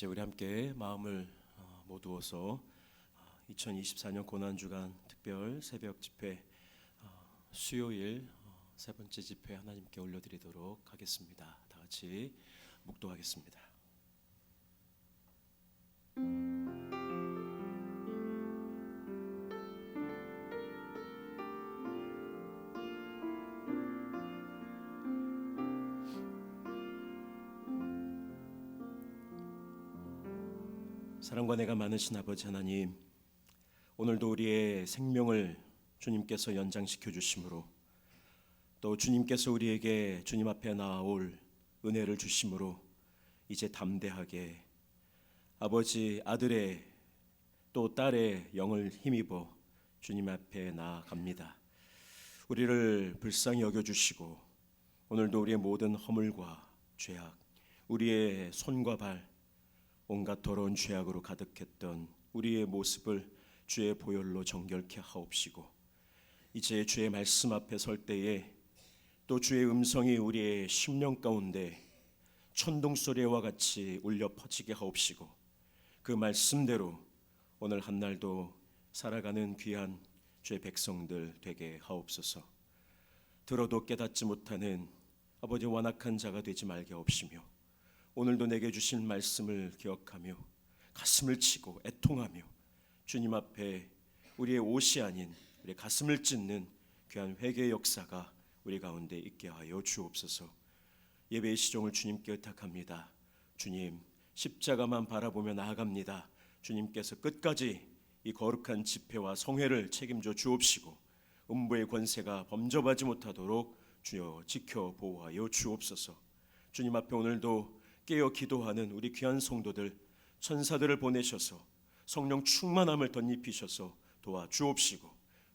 이제 우리 함께 마음을 모두어서 2024년 고난주간 특별 새벽 집회 수요일 세 번째 집회 하나님께 올려드리도록 하겠습니다. 다 같이 묵도하겠습니다. 사랑과 내가 많으신 아버지 하나님, 오늘도 우리의 생명을 주님께서 연장시켜 주심으로, 또 주님께서 우리에게 주님 앞에 나아올 은혜를 주심으로 이제 담대하게 아버지, 아들의 또 딸의 영을 힘입어 주님 앞에 나아갑니다. 우리를 불쌍히 여겨주시고 오늘도 우리의 모든 허물과 죄악, 우리의 손과 발, 온갖 더러운 죄악으로 가득했던 우리의 모습을 주의 보혈로 정결케 하옵시고, 이제 주의 말씀 앞에 설 때에 또 주의 음성이 우리의 심령 가운데 천둥소리와 같이 울려 퍼지게 하옵시고, 그 말씀대로 오늘 한날도 살아가는 귀한 주의 백성들 되게 하옵소서. 들어도 깨닫지 못하는 아버지 완악한 자가 되지 말게 하옵시며, 오늘도 내게 주신 말씀을 기억하며 가슴을 치고 애통하며 주님 앞에 우리의 옷이 아닌 우리의 가슴을 찢는 귀한 회개의 역사가 우리 가운데 있게 하여 주옵소서. 예배의 시종을 주님께 의탁합니다. 주님, 십자가만 바라보며 나아갑니다. 주님께서 끝까지 이 거룩한 집회와 성회를 책임져 주옵시고 음부의 권세가 범접하지 못하도록 주여 지켜 보호하여 주옵소서. 주님 앞에 오늘도 깨어 기도하는 우리 귀한 성도들, 천사들을 보내셔서 성령 충만함을 덧입히셔서 도와주옵시고,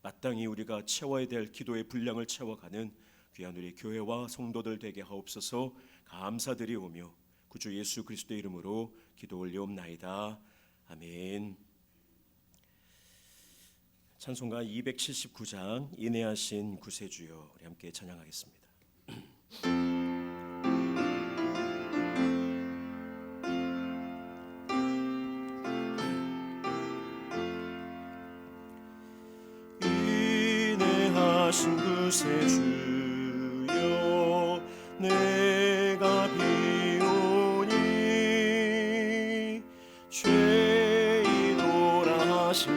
마땅히 우리가 채워야 될 기도의 분량을 채워가는 귀한 우리 교회와 성도들 되게 하옵소서. 감사드리오며 구주 예수 그리스도의 이름으로 기도 올리옵나이다. 아멘. 찬송가 279장 인내하신 구세주여, 우리 함께 찬양하겠습니다. 인내하신 구세주여, 내가 비오니 죄인오라 하실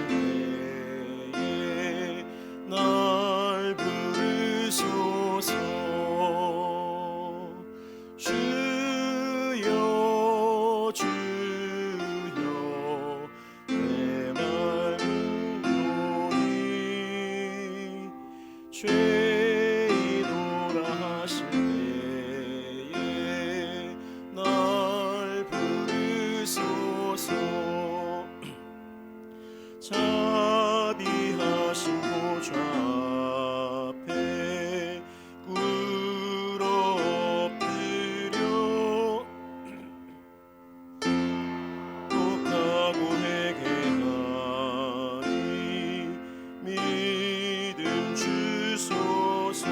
때에 날 부르소서. 주여 주여 내 맘을 죄인오라 하실 때에 날 부르소서. 자비하신 보좌 앞에 꿇어 엎드려 독하고 회개하니 믿음 주소서.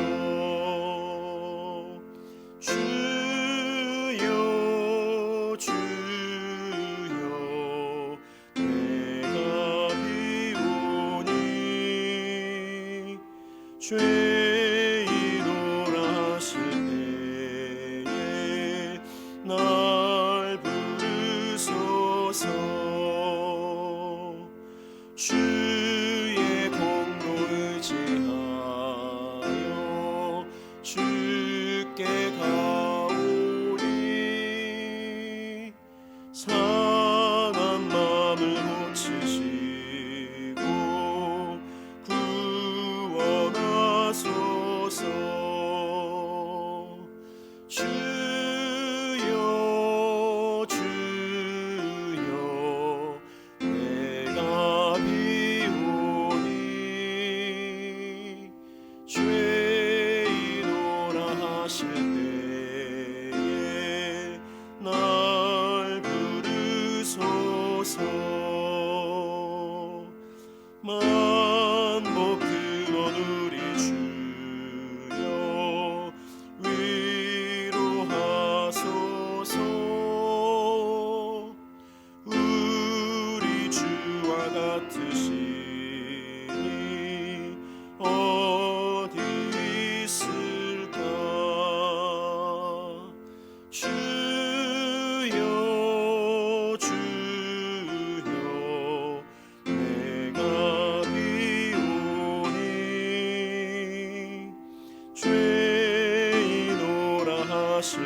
주여 주여 내가 비오니 죄인오라 하실 때에 날 부르소서. 주의 공로 의지하여 주께 가오리. 상한 마음을 고치시고 구원하소서. 하실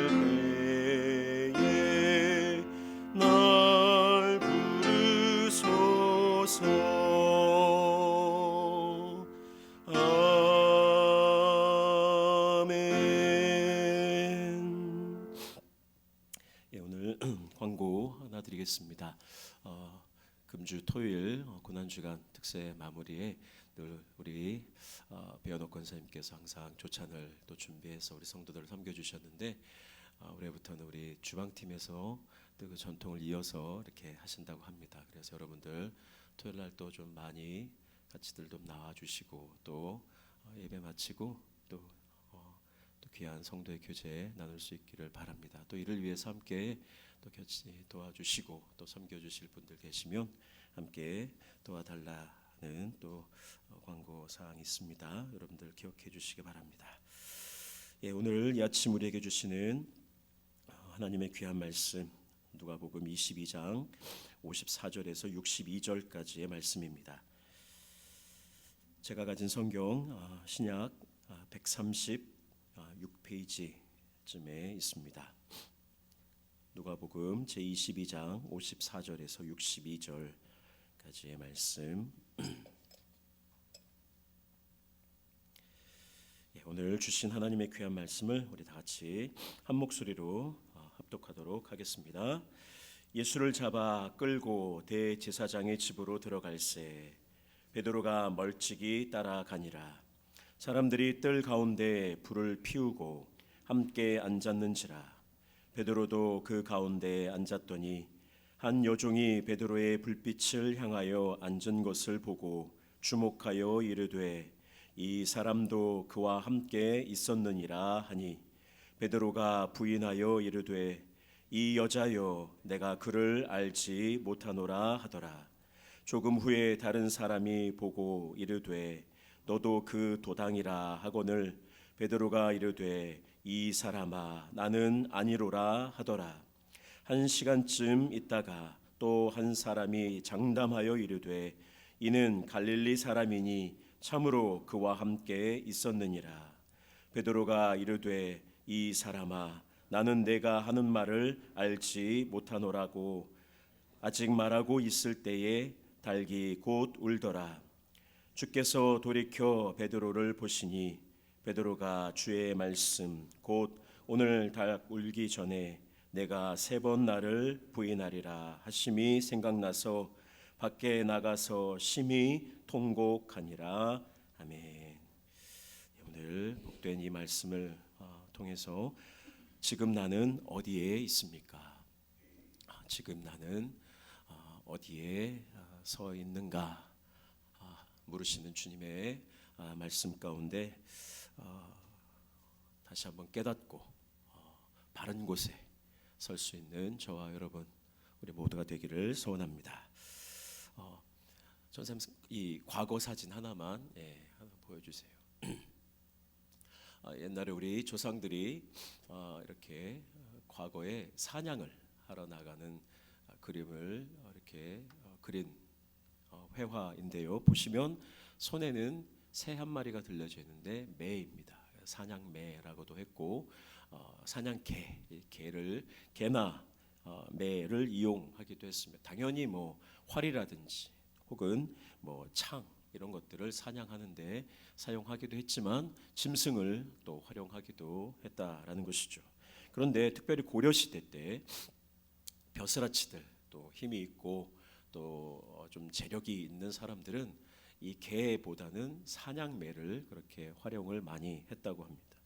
때에 날 부르소서. 아멘. 예, 오늘 광고 하나 드리겠습니다. 금주 토요일 고난주간 특세 마무리에 늘 우리 배현옥 권사님께서 항상 조찬을 또 준비해서 우리 성도들을 섬겨주셨는데, 올해부터는 우리 주방팀에서 또 그 전통을 이어서 이렇게 하신다고 합니다. 그래서 여러분들 토요일 날 또 좀 많이 같이들 좀 나와주시고 또 예배 마치고 또 귀한 성도의 교제 나눌 수 있기를 바랍니다. 또 이를 위해서 함께 또 같이 도와주시고 또 섬겨주실 분들 계시면 함께 도와달라는 또 광고 사항이 있습니다. 여러분들 기억해 주시기 바랍니다. 예, 오늘 이 아침 우리에게 주시는 하나님의 귀한 말씀, 누가복음 22장 54절에서 62절까지의 말씀입니다. 제가 가진 성경 신약 136페이지쯤에 있습니다. 누가복음 제22장 54절에서 62절까지의 말씀. 오늘 주신 하나님의 귀한 말씀을 우리 다 같이 한 목소리로 합독하도록 하겠습니다. 예수를 잡아 끌고 대제사장의 집으로 들어갈새 베드로가 멀찍이 따라가니라. 사람들이 뜰 가운데 불을 피우고 함께 앉았는지라. 베드로도 그 가운데에 앉았더니 한 여종이 베드로의 불빛을 향하여 앉은 것을 보고 주목하여 이르되 이 사람도 그와 함께 있었느니라 하니, 베드로가 부인하여 이르되 이 여자여 내가 그를 알지 못하노라 하더라. 조금 후에 다른 사람이 보고 이르되 너도 그 도당이라 하거늘 베드로가 이르되 이 사람아 나는 아니로라 하더라. 한 시간쯤 있다가 또 한 사람이 장담하여 이르되 이는 갈릴리 사람이니 참으로 그와 함께 있었느니라. 베드로가 이르되 이 사람아 나는 내가 하는 말을 알지 못하노라고 아직 말하고 있을 때에 닭이 곧 울더라. 주께서 돌이켜 베드로를 보시니 베드로가 주의 말씀 곧 오늘 닭 울기 전에 내가 3번 나를 부인하리라 하심이 생각나서 밖에 나가서 심히 통곡하니라. 아멘. 오늘 복된 이 말씀을 통해서 지금 나는 어디에 있습니까? 지금 나는 어디에 서 있는가 물으시는 주님의 말씀 가운데 다시 한번 깨닫고 바른 곳에 설 수 있는 저와 여러분 우리 모두가 되기를 소원합니다. 전쌤 이 과거 사진 하나만 하나 보여주세요. 옛날에 우리 조상들이 이렇게 과거에 사냥을 하러 나가는 그림을 이렇게 그린 회화인데요. 보시면 손에는 새 한 마리가 들려져 있는데 매입니다. 사냥매라고도 했고 사냥개, 개나 매를 이용하기도 했습니다. 당연히 뭐 활이라든지 혹은 뭐 창 이런 것들을 사냥하는데 사용하기도 했지만 짐승을 또 활용하기도 했다라는 것이죠. 그런데 특별히 고려 시대 때 벼슬아치들 또 힘이 있고 또 좀 재력이 있는 사람들은 이 개보다는 사냥매를 그렇게 활용을 많이 했다고 합니다.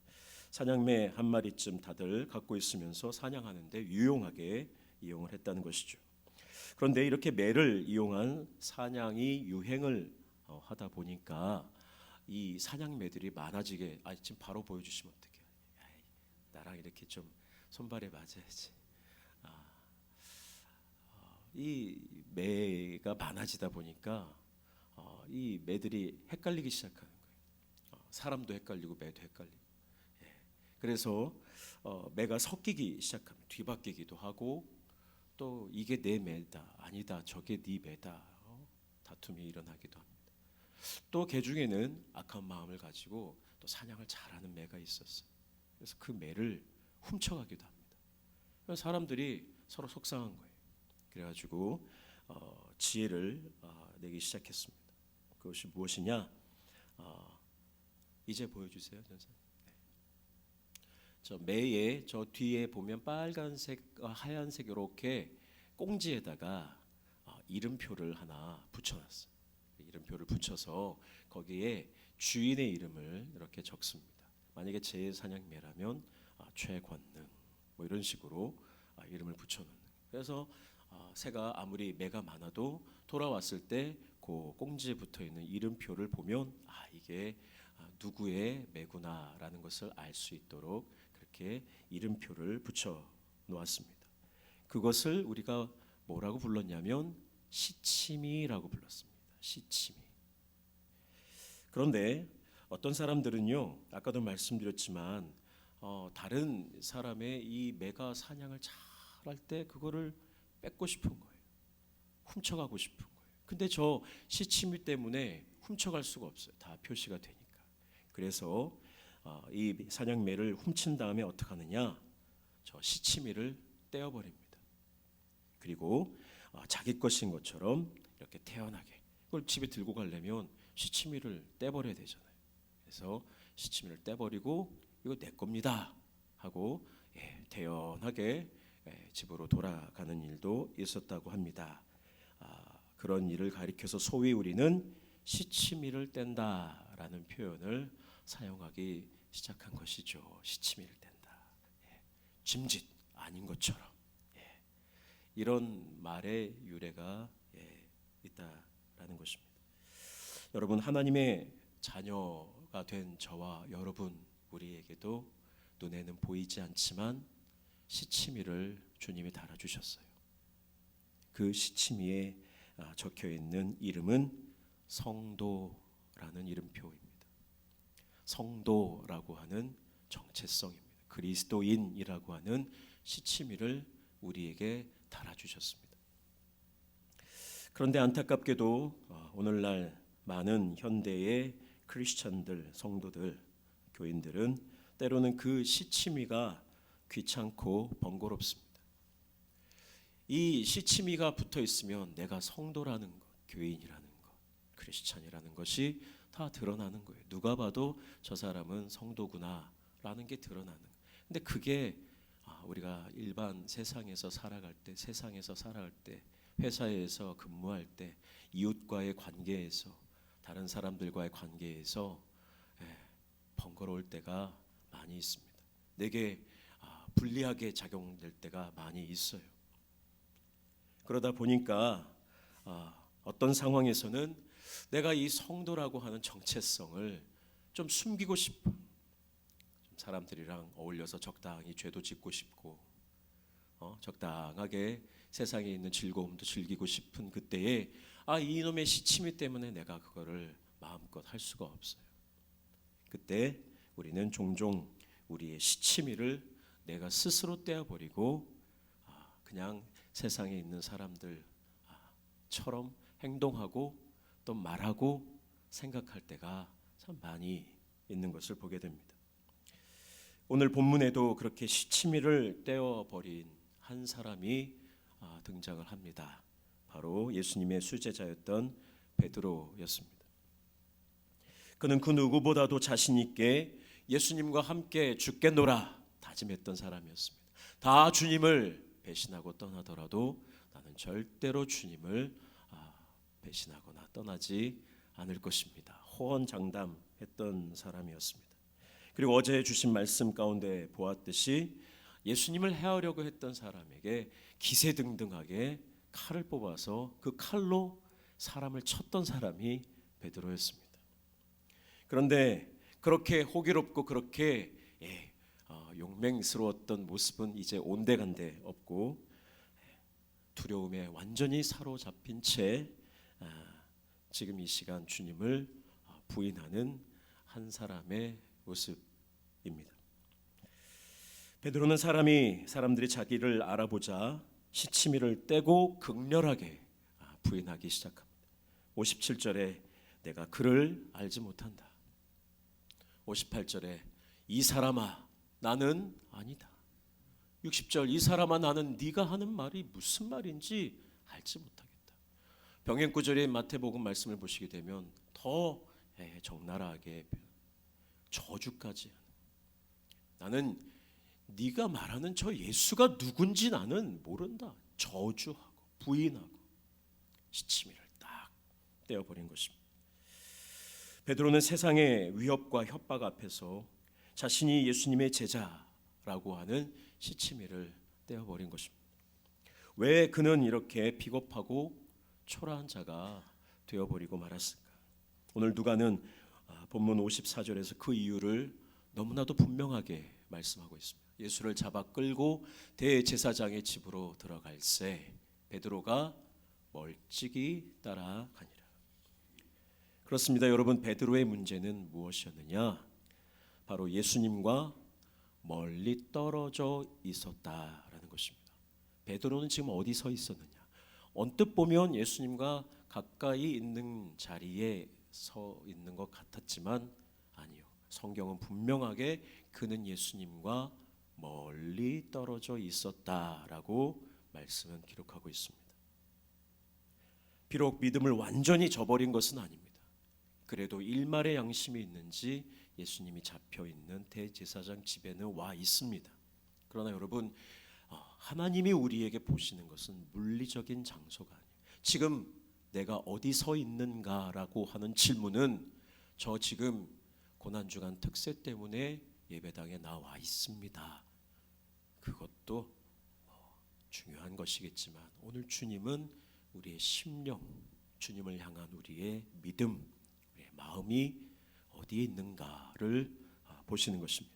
사냥매 한 마리쯤 다들 갖고 있으면서 사냥하는데 유용하게 이용을 했다는 것이죠. 그런데 이렇게 매를 이용한 사냥이 유행을 하다 보니까 이 사냥매들이 많아지게 지금 바로 보여주시면 어떡해요? 나랑 이렇게 좀 손발에 맞아야지. 이 매가 많아지다 보니까 이 매들이 헷갈리기 시작하는 거예요. 사람도 헷갈리고 매도 헷갈리고. 그래서 매가 섞이기 시작하면 뒤바뀌기도 하고 또 이게 내 매다 아니다 저게 네 매다 다툼이 일어나기도 합니다. 또 개 중에는 악한 마음을 가지고 또 사냥을 잘하는 매가 있었어요. 그래서 그 매를 훔쳐가기도 합니다. 그래서 사람들이 서로 속상한 거예요. 그래가지고 지혜를 내기 시작했습니다. 그것이 무엇이냐? 이제 보여주세요, 전사님. 저 매에 저 뒤에 보면 빨간색, 하얀색 이렇게 꽁지에다가 이름표를 하나 붙여놨어요. 이름표를 붙여서 거기에 주인의 이름을 이렇게 적습니다. 만약에 제 사냥매라면 최권능 뭐 이런 식으로 이름을 붙여놓는. 그래서 새가 아무리 매가 많아도 돌아왔을 때 그 꽁지에 붙어 있는 이름표를 보면 이게 누구의 매구나라는 것을 알 수 있도록 그렇게 이름표를 붙여 놓았습니다. 그것을 우리가 뭐라고 불렀냐면 시치미라고 불렀습니다. 시치미. 그런데 어떤 사람들은요, 아까도 말씀드렸지만 다른 사람의 이 매가 사냥을 잘할 때 그거를 뺏고 싶은 거예요. 훔쳐가고 싶은 거예요. 근데 저 시치미 때문에 훔쳐갈 수가 없어요. 다 표시가 되니까. 그래서 이 사냥매를 훔친 다음에 어떻게 하느냐? 저 시치미를 떼어버립니다. 그리고 자기 것인 것처럼 이렇게 태연하게, 그걸 집에 들고 가려면 시치미를 떼버려야 되잖아요. 그래서 시치미를 떼버리고 이거 내 겁니다 하고 태연하게 집으로 돌아가는 일도 있었다고 합니다. 그런 일을 가리켜서 소위 우리는 시치미를 뗀다라는 표현을 사용하기 시작한 것이죠. 시치미를 뗀다. 짐짓 아닌 것처럼. 이런 말의 유래가 있다라는 것입니다. 여러분, 하나님의 자녀가 된 저와 여러분, 우리에게도 눈에는 보이지 않지만 시치미를 주님이 달아주셨어요. 그 시치미에 적혀 있는 이름은 성도라는 이름표입니다. 성도라고 하는 정체성입니다. 그리스도인이라고 하는 시치미를 우리에게 달아주셨습니다. 그런데 안타깝게도 오늘날 많은 현대의 크리스천들, 성도들, 교인들은 때로는 그 시치미가 귀찮고 번거롭습니다. 이 시치미가 붙어 있으면 내가 성도라는 것, 교인이라는 것, 크리스찬이라는 것이 다 드러나는 거예요. 누가 봐도 저 사람은 성도구나라는 게 드러나는 거예요. 근데 그게 우리가 일반 세상에서 살아갈 때, 회사에서 근무할 때, 이웃과의 관계에서, 다른 사람들과의 관계에서 번거로울 때가 많이 있습니다. 내게 불리하게 작용될 때가 많이 있어요. 그러다 보니까 어떤 상황에서는 내가 이 성도라고 하는 정체성을 좀 숨기고 싶어. 사람들이랑 어울려서 적당히 죄도 짓고 싶고 적당하게 세상에 있는 즐거움도 즐기고 싶은 그때에 이놈의 시치미 때문에 내가 그거를 마음껏 할 수가 없어요. 그때 우리는 종종 우리의 시치미를 내가 스스로 떼어버리고 그냥 세상에 있는 사람들처럼 행동하고 또 말하고 생각할 때가 참 많이 있는 것을 보게 됩니다. 오늘 본문에도 그렇게 시치미를 떼어버린 한 사람이 등장을 합니다. 바로 예수님의 수제자였던 베드로였습니다. 그는 그 누구보다도 자신 있게 예수님과 함께 죽겠노라 다짐했던 사람이었습니다. 다 주님을 배신하고 떠나더라도 나는 절대로 주님을 배신하거나 떠나지 않을 것입니다. 호언장담했던 사람이었습니다. 그리고 어제 주신 말씀 가운데 보았듯이 예수님을 해하려고 했던 사람에게 기세등등하게 칼을 뽑아서 그 칼로 사람을 쳤던 사람이 베드로였습니다. 그런데 그렇게 호기롭고 그렇게 용맹스러웠던 모습은 이제 온데간데 없고 두려움에 완전히 사로잡힌 채 지금 이 시간 주님을 부인하는 한 사람의 모습입니다. 베드로는 사람들이 자기를 알아보자 시치미를 떼고 극렬하게 부인하기 시작합니다. 57절에 내가 그를 알지 못한다. 58절에 이 사람아 나는 아니다. 60절 이 사람아 나는 네가 하는 말이 무슨 말인지 알지 못하겠다. 병행 구절의 마태복음 말씀을 보시게 되면 더 적나라하게 저주까지 나는 네가 말하는 저 예수가 누군지 나는 모른다. 저주하고 부인하고 시치미를 딱 떼어버린 것입니다. 베드로는 세상의 위협과 협박 앞에서 자신이 예수님의 제자라고 하는 시치미를 떼어버린 것입니다. 왜 그는 이렇게 비겁하고 초라한 자가 되어버리고 말았을까? 오늘 누가는 본문 54절에서 그 이유를 너무나도 분명하게 말씀하고 있습니다. 예수를 잡아 끌고 대제사장의 집으로 들어갈새 베드로가 멀찍이 따라가니라. 그렇습니다. 여러분, 베드로의 문제는 무엇이었느냐? 바로 예수님과 멀리 떨어져 있었다라는 것입니다. 베드로는 지금 어디 서 있었느냐? 언뜻 보면 예수님과 가까이 있는 자리에 서 있는 것 같았지만 아니요. 성경은 분명하게 그는 예수님과 멀리 떨어져 있었다라고 말씀은 기록하고 있습니다. 비록 믿음을 완전히 저버린 것은 아닙니다. 그래도 일말의 양심이 있는지 예수님이 잡혀 있는 대제사장 집에는 와 있습니다. 그러나 여러분, 하나님이 우리에게 보시는 것은 물리적인 장소가 아니에요. 지금 내가 어디 서 있는가라고 하는 질문은 저 지금 고난주간 특세 때문에 예배당에 나와 있습니다. 그것도 중요한 것이겠지만 오늘 주님은 우리의 심령, 주님을 향한 우리의 믿음, 우리의 마음이 어디에 있는가를 보시는 것입니다.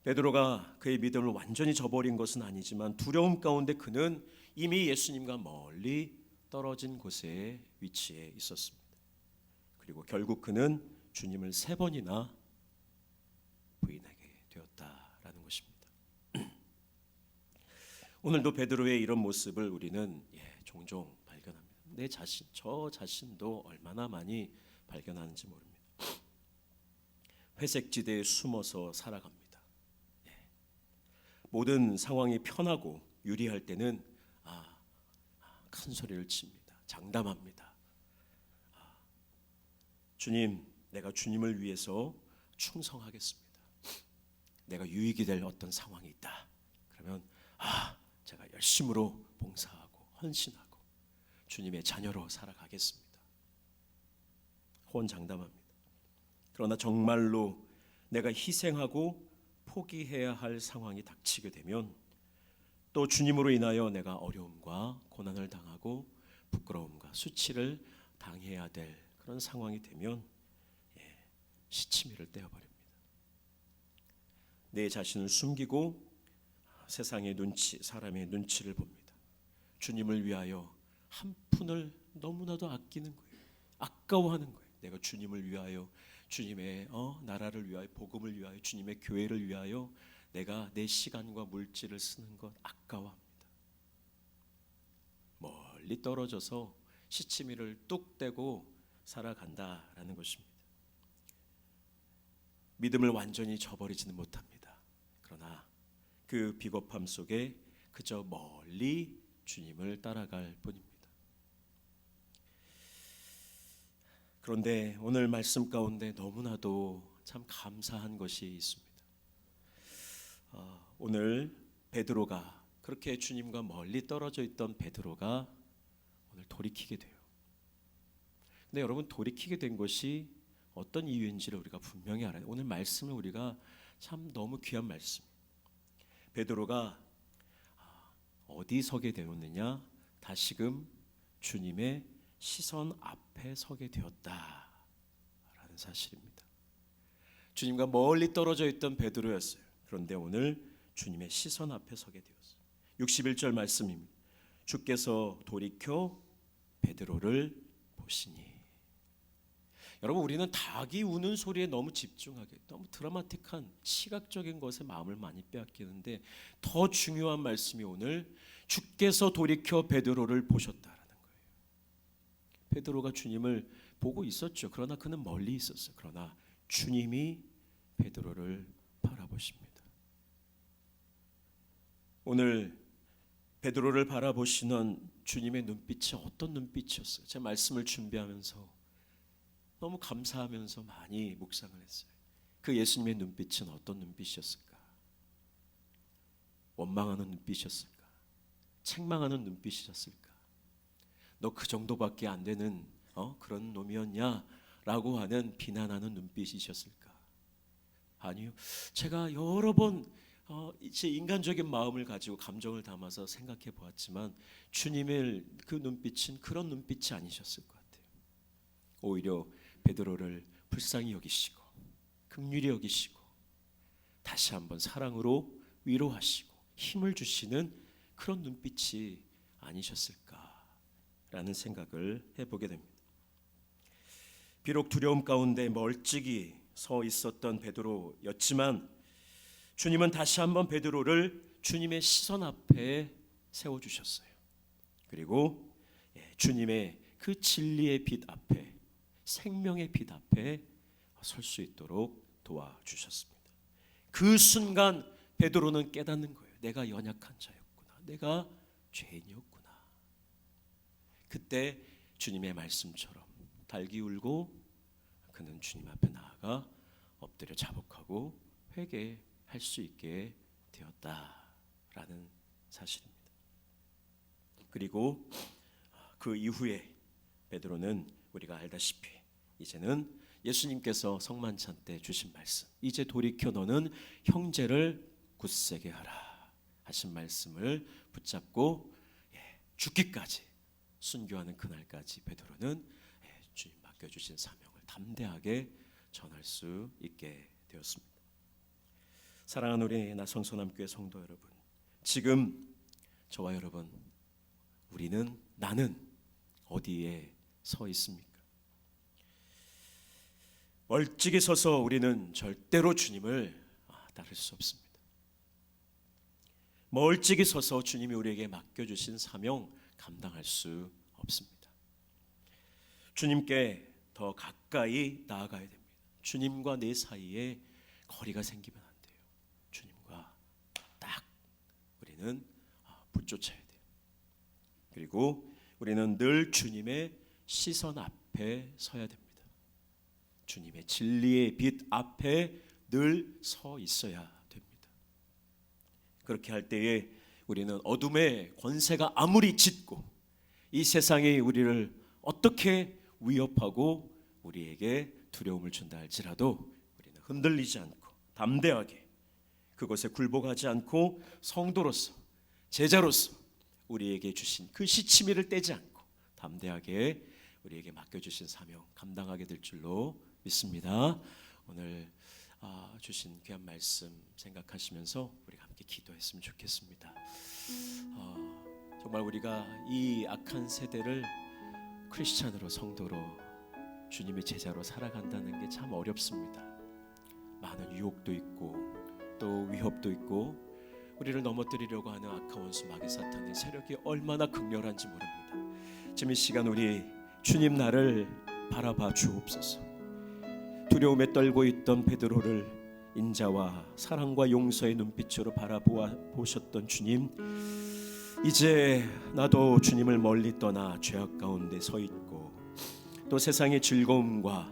베드로가 그의 믿음을 완전히 저버린 것은 아니지만 두려움 가운데 그는 이미 예수님과 멀리 떨어진 곳에 위치해 있었습니다. 그리고 결국 그는 주님을 3번이나 부인하게 되었다라는 것입니다. 오늘도 베드로의 이런 모습을 우리는 종종 발견합니다. 내 자신, 저 자신도 얼마나 많이 발견하는지 모릅니다. 회색지대에 숨어서 살아갑니다. 모든 상황이 편하고 유리할 때는 큰 소리를 칩니다. 장담합니다. 주님, 내가 주님을 위해서 충성하겠습니다. 내가 유익이 될 어떤 상황이 있다. 그러면 제가 열심으로 봉사하고 헌신하고 주님의 자녀로 살아가겠습니다. 호언장담합니다. 그러나 정말로 내가 희생하고 포기해야 할 상황이 닥치게 되면 또 주님으로 인하여 내가 어려움과 고난을 당하고 부끄러움과 수치를 당해야 될 그런 상황이 되면 시치미를 떼어버립니다. 내 자신을 숨기고 세상의 눈치, 사람의 눈치를 봅니다. 주님을 위하여 한 푼을 너무나도 아끼는 거예요. 아까워하는 거예요. 내가 주님을 위하여, 주님의 나라를 위하여, 복음을 위하여, 주님의 교회를 위하여 내가 내 시간과 물질을 쓰는 것 아까워합니다. 멀리 떨어져서 시치미를 뚝 떼고 살아간다라는 것입니다. 믿음을 완전히 저버리지는 못합니다. 그러나 그 비겁함 속에 그저 멀리 주님을 따라갈 뿐입니다. 그런데 오늘 말씀 가운데 너무나도 참 감사한 것이 있습니다. 오늘 베드로가 그렇게 주님과 멀리 떨어져 있던 베드로가 오늘 돌이키게 돼요. 근데 여러분, 돌이키게 된 것이 어떤 이유인지를 우리가 분명히 알아요. 오늘 말씀을 우리가 참 너무 귀한 말씀. 베드로가 어디 서게 되었느냐? 다시금 주님의 시선 앞에 서게 되었다라는 사실입니다. 주님과 멀리 떨어져 있던 베드로였어요. 그런데 오늘 주님의 시선 앞에 서게 되었어요. 61절 말씀입니다. 주께서 돌이켜 베드로를 보시니. 여러분, 우리는 닭이 우는 소리에 너무 집중하게, 너무 드라마틱한 시각적인 것에 마음을 많이 빼앗기는데 더 중요한 말씀이 오늘 주께서 돌이켜 베드로를 보셨다라는 거예요. 베드로가 주님을 보고 있었죠. 그러나 그는 멀리 있었어요. 그러나 주님이 베드로를 바라보십니다. 오늘 베드로를 바라보시는 주님의 눈빛이 어떤 눈빛이었어요? 제 말씀을 준비하면서 너무 감사하면서 많이 묵상을 했어요. 그 예수님의 눈빛은 어떤 눈빛이었을까? 원망하는 눈빛이었을까? 책망하는 눈빛이었을까? 너 그 정도밖에 안 되는 그런 놈이었냐? 라고 하는 비난하는 눈빛이셨을까? 아니요. 제가 여러 번 제 인간적인 마음을 가지고 감정을 담아서 생각해 보았지만 주님의 그 눈빛은 그런 눈빛이 아니셨을 것 같아요. 오히려 베드로를 불쌍히 여기시고 긍휼히 여기시고 다시 한번 사랑으로 위로하시고 힘을 주시는 그런 눈빛이 아니셨을까라는 생각을 해보게 됩니다. 비록 두려움 가운데 멀찍이 서 있었던 베드로였지만 주님은 다시 한번 베드로를 주님의 시선 앞에 세워주셨어요. 그리고 주님의 그 진리의 빛 앞에, 생명의 빛 앞에 설 수 있도록 도와주셨습니다. 그 순간 베드로는 깨닫는 거예요. 내가 연약한 자였구나. 내가 죄인이었구나. 그때 주님의 말씀처럼 달기 울고 그는 주님 앞에 나아가 엎드려 자복하고 회개할 수 있게 되었다라는 사실입니다. 그리고 그 이후에 베드로는 우리가 알다시피 이제는 예수님께서 성만찬 때 주신 말씀, 이제 돌이켜 너는 형제를 굳세게 하라 하신 말씀을 붙잡고 죽기까지 순교하는 그날까지 베드로는 주님 맡겨주신 사명을 담대하게 전할 수 있게 되었습니다. 사랑하는 우리 나성소남교회 성도 여러분, 지금 저와 여러분, 나는 어디에 서 있습니까? 멀찍이 서서 우리는 절대로 주님을 따를 수 없습니다. 멀찍이 서서 주님이 우리에게 맡겨주신 사명 감당할 수 없습니다. 주님께 더 가까이 나아가야 됩니다. 주님과 내 사이에 거리가 생기면 안 돼요. 주님과 딱 우리는 붙여쳐야 돼요. 그리고 우리는 늘 주님의 시선 앞에 서야 됩니다. 주님의 진리의 빛 앞에 늘 서 있어야 됩니다. 그렇게 할 때에 우리는 어둠의 권세가 아무리 짙고 이 세상이 우리를 어떻게 위협하고 우리에게 두려움을 준다 할지라도 우리는 흔들리지 않고 담대하게 그것에 굴복하지 않고 성도로서 제자로서 우리에게 주신 그 시치미를 떼지 않고 담대하게 우리에게 맡겨주신 사명 감당하게 될 줄로 믿습니다. 오늘 주신 귀한 말씀 생각하시면서 우리가 함께 기도했으면 좋겠습니다. 정말 우리가 이 악한 세대를 크리스찬으로 성도로 주님의 제자로 살아간다는 게 참 어렵습니다. 많은 유혹도 있고 또 위협도 있고 우리를 넘어뜨리려고 하는 악한 원수 마귀 사탄의 세력이 얼마나 극렬한지 모릅니다. 지금 이 시간 우리 주님 나를 바라봐 주옵소서. 두려움에 떨고 있던 베드로를 인자와 사랑과 용서의 눈빛으로 바라보셨던 주님, 이제 나도 주님을 멀리 떠나 죄악 가운데 서 있고 또 세상의 즐거움과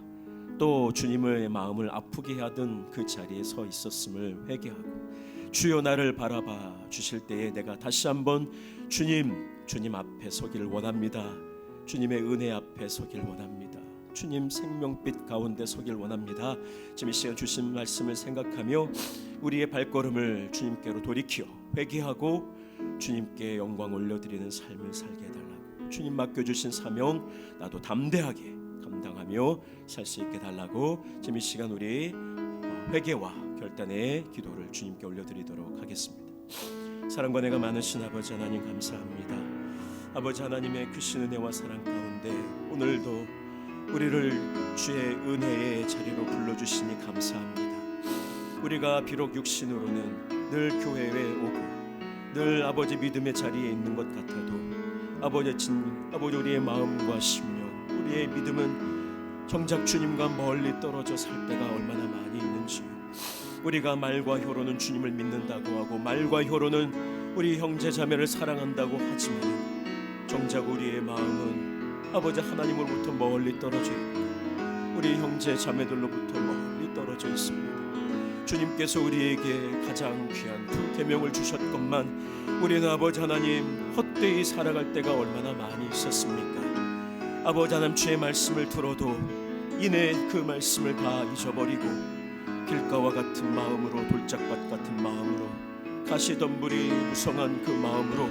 또 주님의 마음을 아프게 하던 그 자리에 서 있었음을 회개하고 주여 나를 바라봐 주실 때에 내가 다시 한번 주님 앞에 서기를 원합니다. 주님의 은혜 앞에 서기를 원합니다. 주님 생명빛 가운데 서길 원합니다. 지금 이 시간 주신 말씀을 생각하며 우리의 발걸음을 주님께로 돌이켜 회개하고 주님께 영광 올려드리는 삶을 살게 해달라고, 주님 맡겨주신 사명 나도 담대하게 감당하며 살 수 있게 달라고 지금 이 시간 우리 회개와 결단의 기도를 주님께 올려드리도록 하겠습니다. 사랑과 은혜가 많으신 아버지 하나님 감사합니다. 아버지 하나님의 크신 은혜와 사랑 가운데 오늘도 우리를 주의 은혜의 자리로 불러주시니 감사합니다. 우리가 비록 육신으로는 늘 교회에 오고 늘 아버지 믿음의 자리에 있는 것 같아도 아버지 우리의 마음과 심령, 우리의 믿음은 정작 주님과 멀리 떨어져 살 때가 얼마나 많이 있는지, 우리가 말과 혀로는 주님을 믿는다고 하고 말과 혀로는 우리 형제 자매를 사랑한다고 하지만 정작 우리의 마음은 아버지 하나님으로부터 멀리 떨어져 있고 우리 형제 자매들로부터 멀리 떨어져 있습니다. 주님께서 우리에게 가장 귀한 두 계명을 주셨건만 우리는 아버지 하나님 헛되이 살아갈 때가 얼마나 많이 있었습니까? 아버지 하나님 주의 말씀을 들어도 이내 그 말씀을 다 잊어버리고 길가와 같은 마음으로 돌짝밭 같은 마음으로 가시덤불이 무성한 그 마음으로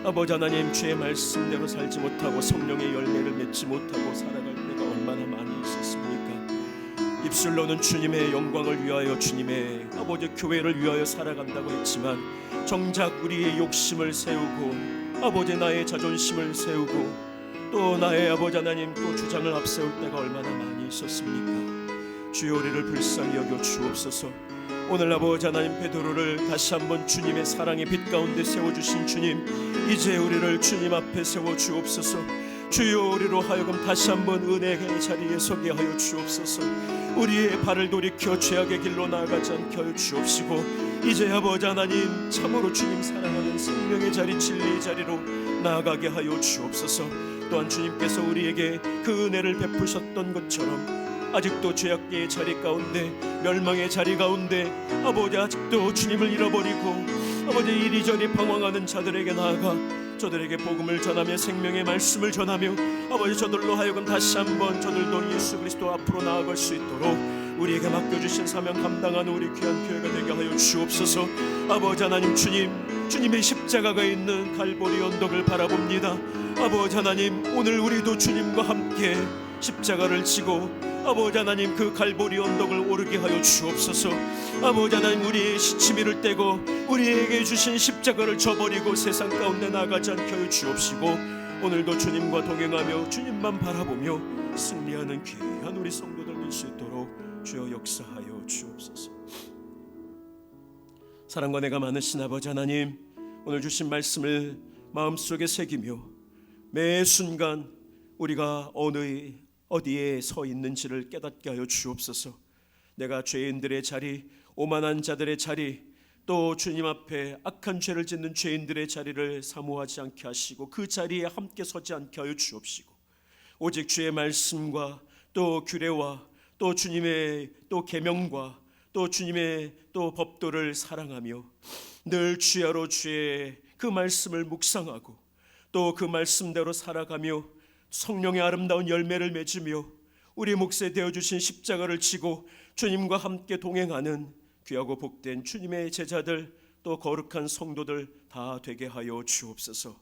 아버지 하나님 주의 말씀대로 살지 못하고 성령의 열매를 맺지 못하고 살아갈 때가 얼마나 많이 있었습니까? 입술로는 주님의 영광을 위하여 주님의 아버지 교회를 위하여 살아간다고 했지만 정작 우리의 욕심을 세우고 아버지 나의 자존심을 세우고 또 나의 아버지 하나님 또 주장을 앞세울 때가 얼마나 많이 있었습니까? 주여 우리를 불쌍히 여겨 주옵소서. 오늘 아버지 하나님 베드로를 다시 한번 주님의 사랑의 빛 가운데 세워주신 주님, 이제 우리를 주님 앞에 세워 주옵소서. 주여 우리로 하여금 다시 한번 은혜의 자리에 서게 하여 주옵소서. 우리의 발을 돌이켜 죄악의 길로 나아가지 않게 하여 주옵시고 이제 아버지 하나님 참으로 주님 사랑하는 생명의 자리 진리의 자리로 나아가게 하여 주옵소서. 또한 주님께서 우리에게 그 은혜를 베푸셨던 것처럼 아직도 죄악의 자리 가운데 멸망의 자리 가운데 아버지 아직도 주님을 잃어버리고 아버지 이리저리 방황하는 자들에게 나아가 저들에게 복음을 전하며 생명의 말씀을 전하며 아버지 저들로 하여금 다시 한번 저들도 예수 그리스도 앞으로 나아갈 수 있도록 우리에게 맡겨주신 사명 감당하는 우리 귀한 교회가 되게 하여 주옵소서. 아버지 하나님 주님의 십자가가 있는 갈보리 언덕을 바라봅니다. 아버지 하나님 오늘 우리도 주님과 함께 십자가를 지고 아버지 하나님 그 갈보리 언덕을 오르게 하여 주옵소서. 아버지 하나님 우리의 시치미를 떼고 우리에게 주신 십자가를 저버리고 세상 가운데 나가지 않게 하여 주옵시고 오늘도 주님과 동행하며 주님만 바라보며 승리하는 귀한 우리 성도들 될 수 있도록 주여 역사하여 주옵소서. 사랑과 내가 많으신 아버지 하나님 오늘 주신 말씀을 마음속에 새기며 매 순간 우리가 어디에 서 있는지를 깨닫게 하여 주옵소서. 내가 죄인들의 자리, 오만한 자들의 자리, 또 주님 앞에 악한 죄를 짓는 죄인들의 자리를 사모하지 않게 하시고 그 자리에 함께 서지 않게 하여 주옵시고 오직 주의 말씀과 또 규례와 또 주님의 또 계명과 또 주님의 또 법도를 사랑하며 늘 주야로 주의 그 말씀을 묵상하고 또 그 말씀대로 살아가며 성령의 아름다운 열매를 맺으며 우리 몫에 되어주신 십자가를 지고 주님과 함께 동행하는 귀하고 복된 주님의 제자들 또 거룩한 성도들 다 되게 하여 주옵소서.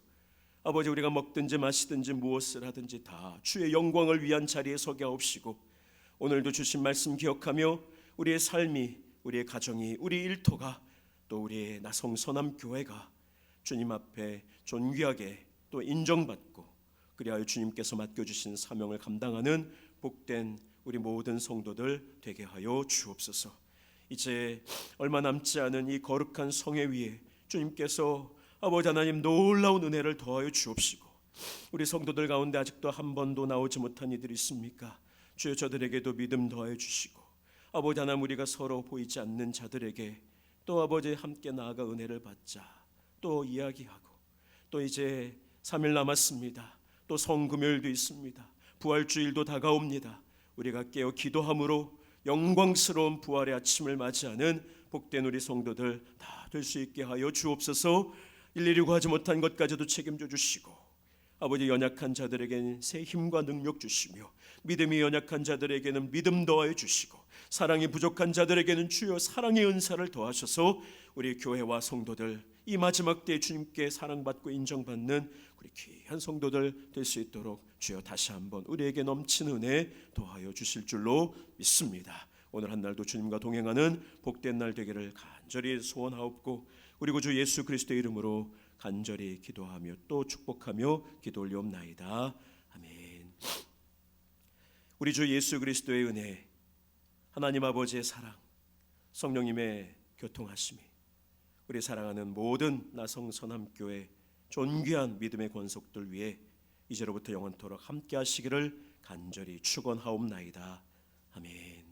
아버지 우리가 먹든지 마시든지 무엇을 하든지 다 주의 영광을 위한 자리에 서게 하옵시고 오늘도 주신 말씀 기억하며 우리의 삶이 우리의 가정이 우리 일터가 또 우리의 나성 서남 교회가 주님 앞에 존귀하게 또 인정받고 그리하여 주님께서 맡겨주신 사명을 감당하는 복된 우리 모든 성도들 되게 하여 주옵소서. 이제 얼마 남지 않은 이 거룩한 성회 위에 주님께서 아버지 하나님 놀라운 은혜를 더하여 주옵시고 우리 성도들 가운데 아직도 한 번도 나오지 못한 이들이 있습니까? 주여 저들에게도 믿음 더하여 주시고 아버지 하나님 우리가 서로 보이지 않는 자들에게 또 아버지 함께 나아가 은혜를 받자 또 이야기하고 또 이제 3일 남았습니다. 또 성금요일도 있습니다. 부활주일도 다가옵니다. 우리가 깨어 기도함으로 영광스러운 부활의 아침을 맞이하는 복된 우리 성도들 다 될 수 있게 하여 주옵소서. 일일이 구하지 못한 것까지도 책임져 주시고 아버지 연약한 자들에게는 새 힘과 능력 주시며 믿음이 연약한 자들에게는 믿음 더하여 주시고 사랑이 부족한 자들에게는 주여 사랑의 은사를 더하셔서 우리 교회와 성도들 이 마지막 때에 주님께 사랑받고 인정받는 우리 귀한 성도들 될 수 있도록 주여 다시 한번 우리에게 넘치는 은혜 더하여 주실 줄로 믿습니다. 오늘 한 날도 주님과 동행하는 복된 날 되기를 간절히 소원하옵고 우리 구주 예수 그리스도의 이름으로 간절히 기도하며 또 축복하며 기도 올리옵나이다. 아멘. 우리 주 예수 그리스도의 은혜, 하나님 아버지의 사랑, 성령님의 교통하심이 우리 사랑하는 모든 나성 서남교회 존귀한 믿음의 권속들 위해 이제로부터 영원토록 함께 하시기를 간절히 축원하옵나이다. 아멘.